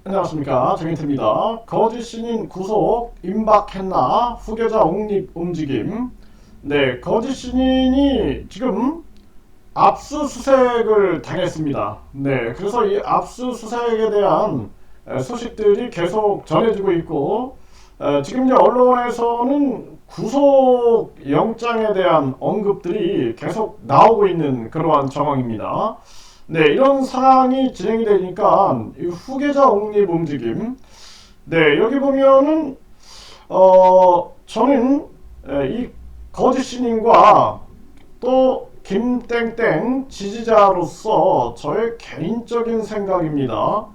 안녕하십니까, 정인태입니다. 거짓 신인 구속 임박했나 후계자 옹립 움직임. 네, 거짓 신인이 지금 압수수색을 당했습니다. 네, 그래서 이 압수수색에 대한 소식들이 계속 전해지고 있고, 지금 이제 언론에서는 구속 영장에 대한 언급들이 계속 나오고 있는 그러한 정황입니다. 네, 이런 상황이 진행이 되니까 이 후계자 옹립 움직임. 네, 여기 보면은 저는 이 거짓 신인과 또 김땡땡 지지자로서 저의 개인적인 생각입니다.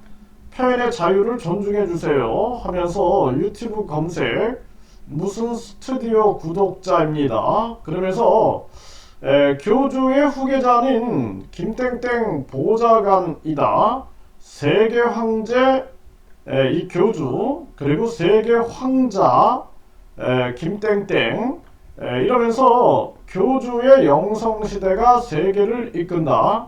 표현의 자유를 존중해 주세요 하면서 유튜브 검색 무슨 스튜디오 구독자입니다. 그러면서 교주의 후계자는 김땡땡 보좌관이다. 세계 황제 이 교주 그리고 세계 황자 김땡땡 이러면서 교주의 영성시대가 세계를 이끈다.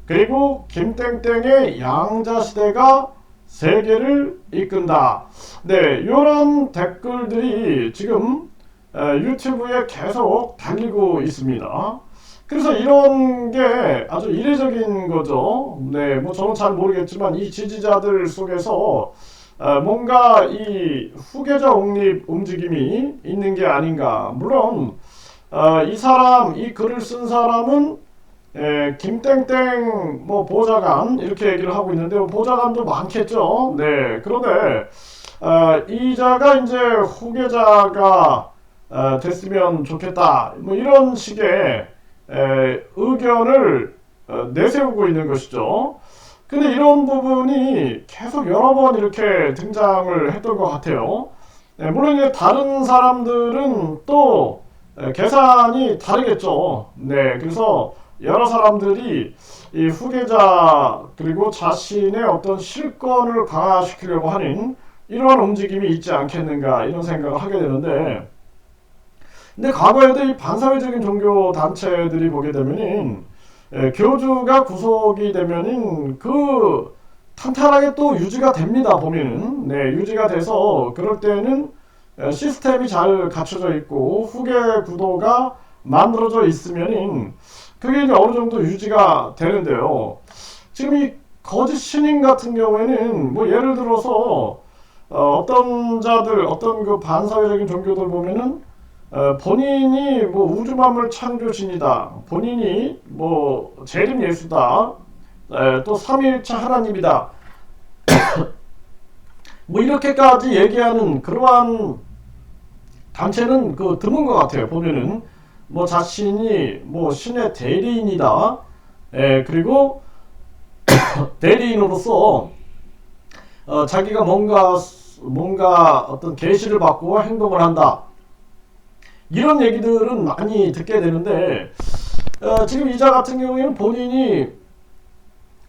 그리고 김땡땡의 양자시대가 세계를 이끈다. 네, 이런 댓글들이 지금 유튜브에 계속 달리고 있습니다. 그래서 이런 게 아주 이례적인 거죠. 네, 뭐 저는 잘 모르겠지만 이 지지자들 속에서 뭔가 이 후계자 옹립 움직임이 있는 게 아닌가. 물론 이 사람, 이 글을 쓴 사람은 김땡땡 뭐 보좌관 이렇게 얘기를 하고 있는데 보좌관도 많겠죠. 네, 그런데 이자가 이제 후계자가 됐으면 좋겠다. 뭐 이런 식의 의견을 내세우고 있는 것이죠. 근데 이런 부분이 계속 여러 번 이렇게 등장을 했던 것 같아요. 물론 이제 다른 사람들은 또 계산이 다르겠죠. 네, 그래서 여러 사람들이 이 후계자 그리고 자신의 어떤 실권을 강화시키려고 하는 이러한 움직임이 있지 않겠는가 이런 생각을 하게 되는데, 근데 과거에도 이 반사회적인 종교 단체들이 보게 되면은 교주가 구속이 되면은 그 탄탄하게 또 유지가 됩니다. 보면은 네, 유지가 돼서 그럴 때는 시스템이 잘 갖춰져 있고 후계 구도가 만들어져 있으면은 그게 이제 어느 정도 유지가 되는데요. 지금 이 거짓 신인 같은 경우에는 뭐 예를 들어서 어떤 자들, 어떤 그 반사회적인 종교들 보면은 본인이 뭐 우주만물 창조신이다, 본인이 뭐 재림 예수다, 또 삼위일체 하나님이다, 뭐 이렇게까지 얘기하는 그러한 단체는 그 드문 것 같아요. 보면은 뭐 자신이 뭐 신의 대리인이다, 그리고 대리인으로서 자기가 뭔가 어떤 계시를 받고 행동을 한다. 이런 얘기들은 많이 듣게 되는데 지금 이자 같은 경우에는 본인이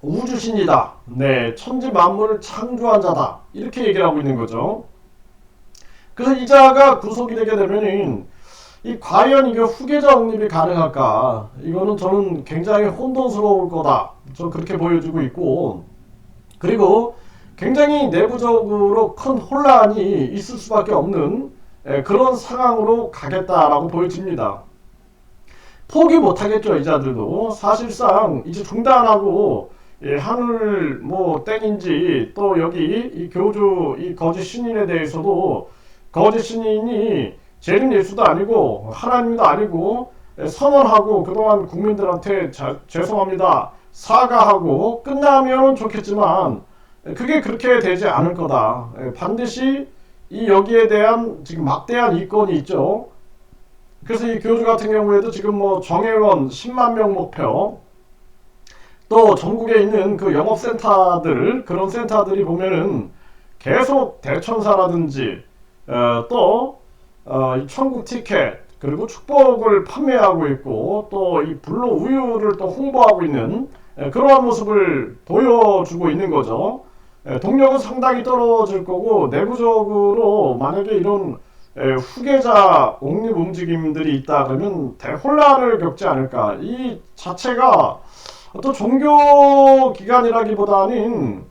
우주신이다, 네, 천지 만물을 창조한 자다 이렇게 얘기를 하고 있는 거죠. 그래서 이자가 구속이 되게 되면은 이 과연 이게 후계자 옹립이 가능할까? 이거는 저는 굉장히 혼돈스러울 거다. 저 그렇게 보여주고 있고, 그리고 굉장히 내부적으로 큰 혼란이 있을 수밖에 없는 그런 상황으로 가겠다라고 보여집니다. 포기 못하겠죠, 이자들도. 사실상 이제 중단하고 하늘 뭐 땡인지 또 여기 이 교주 이 거짓 신인에 대해서도 거짓 신인이 재림 예수도 아니고 하나님도 아니고 선언하고 그동안 국민들한테 죄송합니다 사과하고 끝나면 좋겠지만 그게 그렇게 되지 않을 거다. 반드시 이 여기에 대한 지금 막대한 이권이 있죠. 그래서 이 교주 같은 경우에도 지금 뭐 정회원 10만 명 목표, 또 전국에 있는 그 영업센터들, 그런 센터들이 보면은 계속 대천사라든지 또 이 천국 티켓 그리고 축복을 판매하고 있고 또 이 불로 우유를 또 홍보하고 있는 그러한 모습을 보여주고 있는 거죠. 동력은 상당히 떨어질 거고 내부적으로 만약에 이런 후계자 옹립 움직임들이 있다 그러면 대혼란을 겪지 않을까. 이 자체가 어떤 종교 기관이라기보다는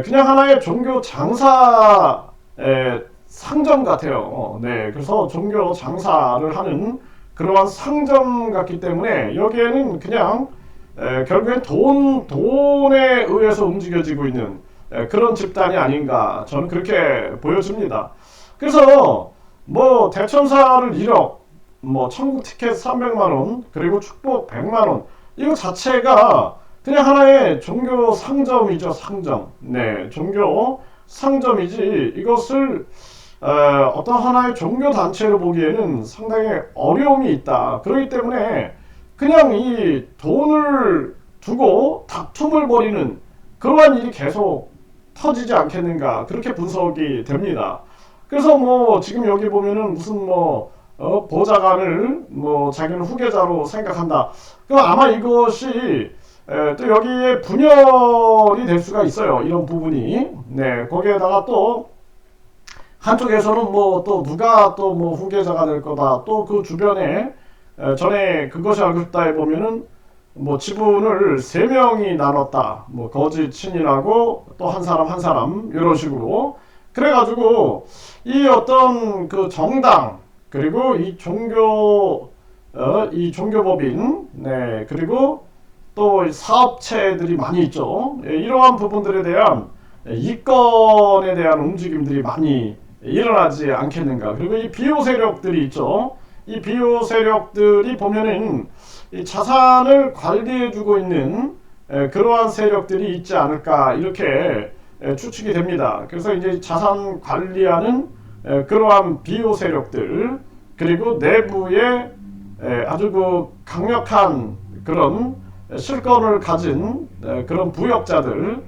그냥 하나의 종교 장사 상점 같아요. 네, 그래서 종교 장사를 하는 그러한 상점 같기 때문에 여기에는 그냥 결국엔 돈에 의해서 움직여지고 있는 그런 집단이 아닌가 저는 그렇게 보여집니다. 그래서 뭐 대천사를 1억, 뭐 천국 티켓 300만 원, 그리고 축복 100만 원 이거 자체가 그냥 하나의 종교 상점이죠, 상점. 네, 종교 상점이지 이것을 어떤 하나의 종교 단체로 보기에는 상당히 어려움이 있다. 그렇기 때문에 그냥 이 돈을 두고 다툼을 벌이는 그러한 일이 계속 터지지 않겠는가 그렇게 분석이 됩니다. 그래서 뭐 지금 여기 보면은 무슨 뭐 보좌관을 뭐 자기는 후계자로 생각한다. 그 아마 이것이 또 여기에 분열이 될 수가 있어요. 이런 부분이. 네, 거기에다가 또 한쪽에서는 뭐 또 누가 또 뭐 후계자가 될 거다. 또 그 주변에 전에 그것이 알고 싶다에 보면은 뭐 지분을 3명이 나눴다. 뭐 거짓 친인하고 또 한 사람 한 사람 이런 식으로 그래가지고 이 어떤 그 정당 그리고 이 이 종교법인 네 그리고 또 사업체들이 많이 있죠. 이러한 부분들에 대한 이권에 대한 움직임들이 많이 일어나지 않겠는가. 그리고 이 비호 세력들이 있죠. 이 비호 세력들이 보면은 이 자산을 관리해주고 있는 그러한 세력들이 있지 않을까 이렇게 추측이 됩니다. 그래서 이제 자산 관리하는 그러한 비호 세력들 그리고 내부에 아주 그 강력한 그런 실권을 가진 그런 부역자들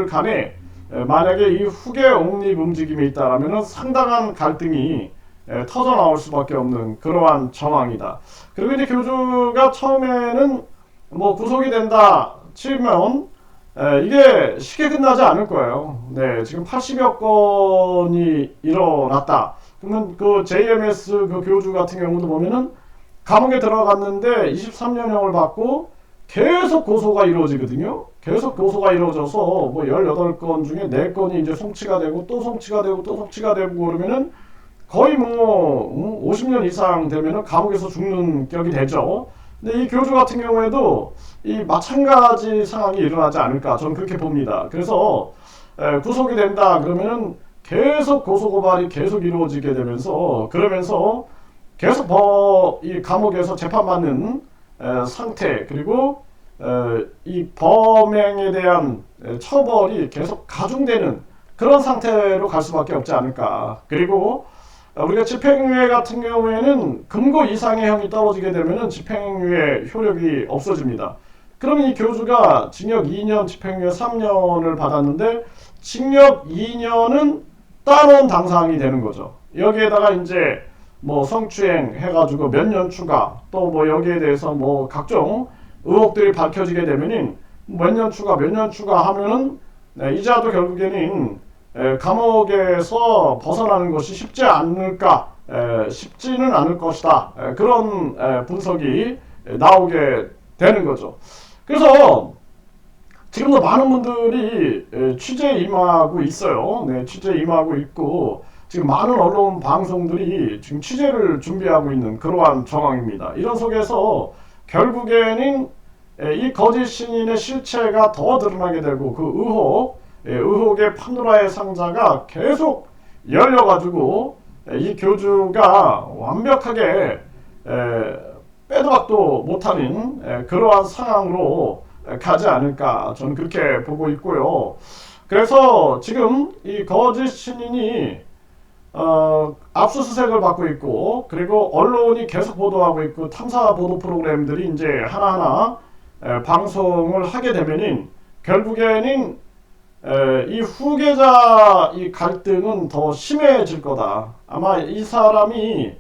간에 만약에 이 후계 옹립 움직임이 있다라면 상당한 갈등이 터져 나올 수밖에 없는 그러한 정황이다. 그리고 이제 교주가 처음에는 뭐 구속이 된다 치면 이게 쉽게 끝나지 않을 거예요. 네, 지금 80여 건이 일어났다. 그러면 그 JMS 그 교주 같은 경우도 보면은 감옥에 들어갔는데 23년형을 받고 계속 고소가 이루어지거든요. 계속 고소가 이루어져서 뭐 18건 중에 4건이 이제 송치가 되고 또 송치가 되고 또 송치가 되고 그러면은 거의 뭐 50년 이상 되면은 감옥에서 죽는 격이 되죠. 근데 이 교주 같은 경우에도 이 마찬가지 상황이 일어나지 않을까 저는 그렇게 봅니다. 그래서 구속이 된다 그러면은 계속 고소고발이 계속 이루어지게 되면서 그러면서 계속 이 감옥에서 재판받는 상태 그리고 이 범행에 대한 처벌이 계속 가중되는 그런 상태로 갈 수밖에 없지 않을까. 그리고 우리가 집행유예 같은 경우에는 금고 이상의 형이 떨어지게 되면 집행유예 효력이 없어집니다. 그러면 이 교주가 징역 2년, 집행유예 3년을 받았는데 징역 2년은 따놓은 당상이 되는 거죠. 여기에다가 이제 뭐 성추행 해가지고 몇 년 추가 또 뭐 여기에 대해서 뭐 각종 의혹들이 밝혀지게 되면은 몇 년 추가 하면은 이자도 결국에는 감옥에서 벗어나는 것이 쉽지는 않을 것이다. 그런 분석이 나오게 되는 거죠. 그래서 지금도 많은 분들이 취재에 임하고 있어요. 네, 취재에 임하고 있고 지금 많은 언론 방송들이 지금 취재를 준비하고 있는 그러한 정황입니다. 이런 속에서 결국에는 이 거짓 신인의 실체가 더 드러나게 되고 그 의혹의 판도라의 상자가 계속 열려가지고 이 교주가 완벽하게 빼도 박도 못하는 그러한 상황으로 가지 않을까 저는 그렇게 보고 있고요. 그래서 지금 이 거짓 신인이 압수수색을 받고 있고 그리고 언론이 계속 보도하고 있고 탐사 보도 프로그램들이 이제 하나하나 방송을 하게 되면은 결국에는 이 후계자 이 갈등은 더 심해질 거다. 아마 이 사람이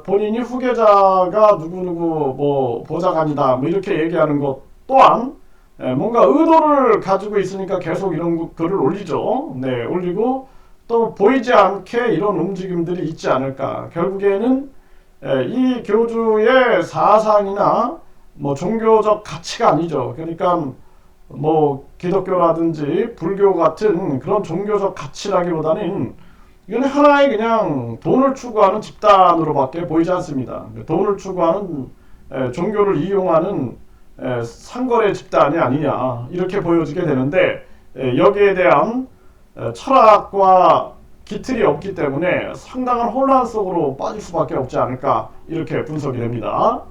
본인이 후계자가 누구누구 뭐 보좌관이다 뭐 이렇게 얘기하는 것 또한 뭔가 의도를 가지고 있으니까 계속 이런 글을 올리죠. 네, 올리고 또 보이지 않게 이런 움직임들이 있지 않을까. 결국에는 이 교주의 사상이나 뭐 종교적 가치가 아니죠. 그러니까 뭐 기독교라든지 불교 같은 그런 종교적 가치라기보다는 이건 하나의 그냥 돈을 추구하는 집단으로밖에 보이지 않습니다. 돈을 추구하는 종교를 이용하는 상거래 집단이 아니냐 이렇게 보여지게 되는데 여기에 대한 철학과 기틀이 없기 때문에 상당한 혼란 속으로 빠질 수밖에 없지 않을까 이렇게 분석이 됩니다.